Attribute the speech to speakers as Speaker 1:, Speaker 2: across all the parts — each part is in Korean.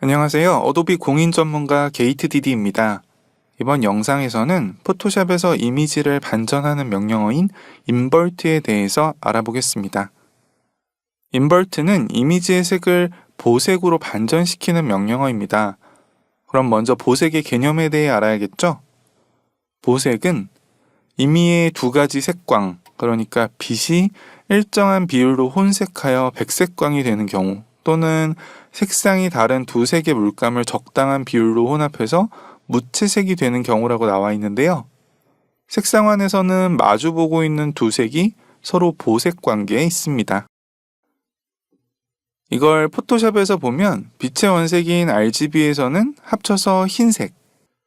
Speaker 1: 안녕하세요. 어도비 공인 전문가 게이트디디입니다. 이번 영상에서는 포토샵에서 이미지를 반전하는 명령어인 인버트에 대해서 알아보겠습니다. 인버트는 이미지의 색을 보색으로 반전시키는 명령어입니다. 그럼 먼저 보색의 개념에 대해 알아야겠죠? 보색은 임의의 두 가지 색광, 그러니까 빛이 일정한 비율로 혼색하여 백색광이 되는 경우, 또는 색상이 다른 두 색의 물감을 적당한 비율로 혼합해서 무채색이 되는 경우라고 나와 있는데요. 색상환에서는 마주보고 있는 두 색이 서로 보색 관계에 있습니다. 이걸 포토샵에서 보면 빛의 원색인 RGB에서는 합쳐서 흰색,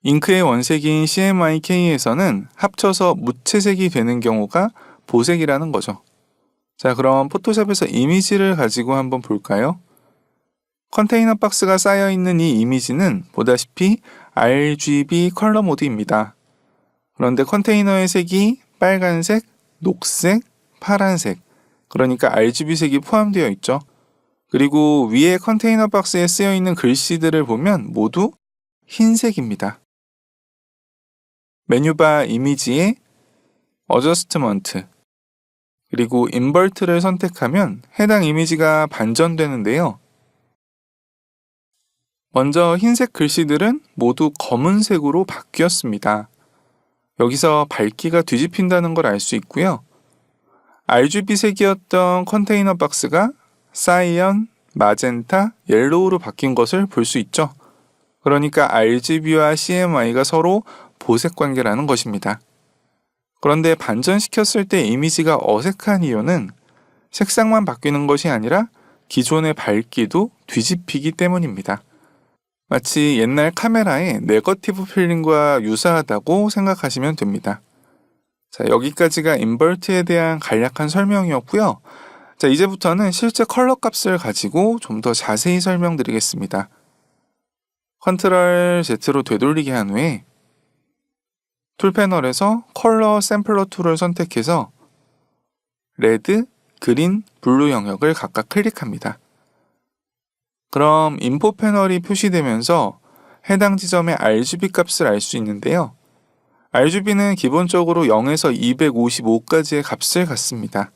Speaker 1: 잉크의 원색인 CMYK에서는 합쳐서 무채색이 되는 경우가 보색이라는 거죠. 자, 그럼 포토샵에서 이미지를 가지고 한번 볼까요? 컨테이너 박스가 쌓여있는 이 이미지는 보다시피 RGB 컬러 모드입니다. 그런데 컨테이너의 색이 빨간색, 녹색, 파란색, 그러니까 RGB색이 포함되어 있죠. 그리고 위에 컨테이너 박스에 쓰여있는 글씨들을 보면 모두 흰색입니다. 메뉴바 이미지에 어저스트먼트, 그리고 인버트를 선택하면 해당 이미지가 반전되는데요. 먼저 흰색 글씨들은 모두 검은색으로 바뀌었습니다. 여기서 밝기가 뒤집힌다는 걸 알 수 있고요. RGB색이었던 컨테이너 박스가 사이언, 마젠타, 옐로우로 바뀐 것을 볼 수 있죠. 그러니까 RGB와 CMY가 서로 보색 관계라는 것입니다. 그런데 반전시켰을 때 이미지가 어색한 이유는 색상만 바뀌는 것이 아니라 기존의 밝기도 뒤집히기 때문입니다. 마치 옛날 카메라의 네거티브 필름과 유사하다고 생각하시면 됩니다. 자, 여기까지가 인버트에 대한 간략한 설명이었고요. 자, 이제부터는 실제 컬러 값을 가지고 좀 더 자세히 설명드리겠습니다. 컨트롤 Z로 되돌리기 한 후에 툴 패널에서 컬러 샘플러 툴을 선택해서 레드, 그린, 블루 영역을 각각 클릭합니다. 그럼 인포 패널이 표시되면서 해당 지점의 RGB 값을 알 수 있는데요. RGB는 기본적으로 0에서 255까지의 값을 갖습니다.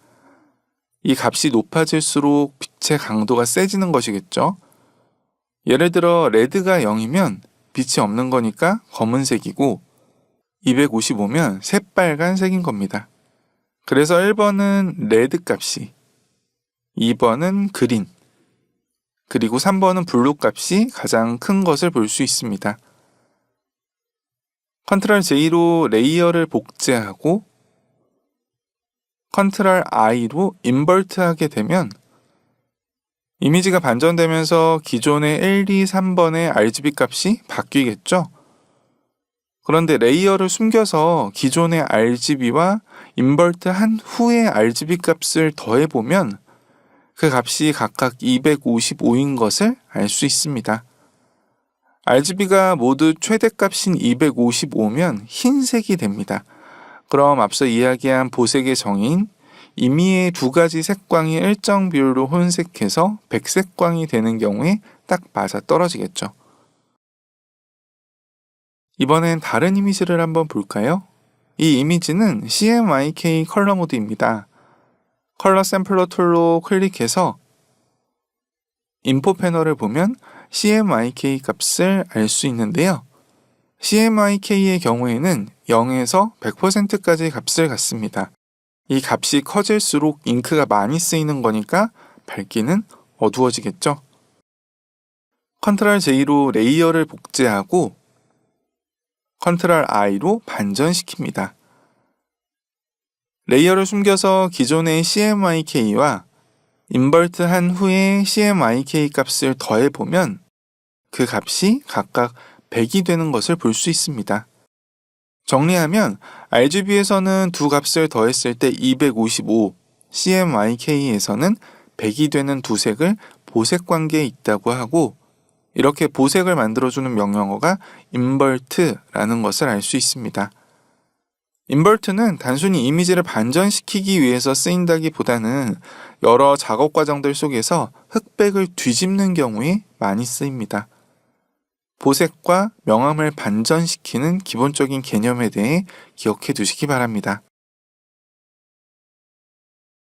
Speaker 1: 이 값이 높아질수록 빛의 강도가 세지는 것이겠죠. 예를 들어 레드가 0이면 빛이 없는 거니까 검은색이고 255면 새빨간색인 겁니다. 그래서 1번은 레드 값이, 2번은 그린, 그리고 3번은 블루 값이 가장 큰 것을 볼 수 있습니다. 컨트롤 J로 레이어를 복제하고 컨트롤 I로 인버트하게 되면 이미지가 반전되면서 기존의 1, 2, 3번의 RGB 값이 바뀌겠죠? 그런데 레이어를 숨겨서 기존의 RGB와 인버트한 후의 RGB 값을 더해보면 그 값이 각각 255인 것을 알 수 있습니다. RGB가 모두 최대값인 255면 흰색이 됩니다. 그럼 앞서 이야기한 보색의 정의인 임의의 두 가지 색광이 일정 비율로 혼색해서 백색광이 되는 경우에 딱 맞아 떨어지겠죠. 이번엔 다른 이미지를 한번 볼까요? 이 이미지는 CMYK 컬러 모드입니다. 컬러 샘플러 툴로 클릭해서 인포 패널을 보면 CMYK 값을 알 수 있는데요. CMYK의 경우에는 0에서 100%까지 값을 갖습니다. 이 값이 커질수록 잉크가 많이 쓰이는 거니까 밝기는 어두워지겠죠. 컨트롤 J로 레이어를 복제하고 컨트롤 I로 반전시킵니다. 레이어를 숨겨서 기존의 CMYK와 인버트한 후에 CMYK 값을 더해보면 그 값이 각각 100이 되는 것을 볼 수 있습니다. 정리하면 RGB에서는 두 값을 더했을 때 255, CMYK에서는 100이 되는 두 색을 보색 관계에 있다고 하고 이렇게 보색을 만들어주는 명령어가 인버트라는 것을 알 수 있습니다. 인버트는 단순히 이미지를 반전시키기 위해서 쓰인다기보다는 여러 작업 과정들 속에서 흑백을 뒤집는 경우에 많이 쓰입니다. 보색과 명암을 반전시키는 기본적인 개념에 대해 기억해 두시기 바랍니다.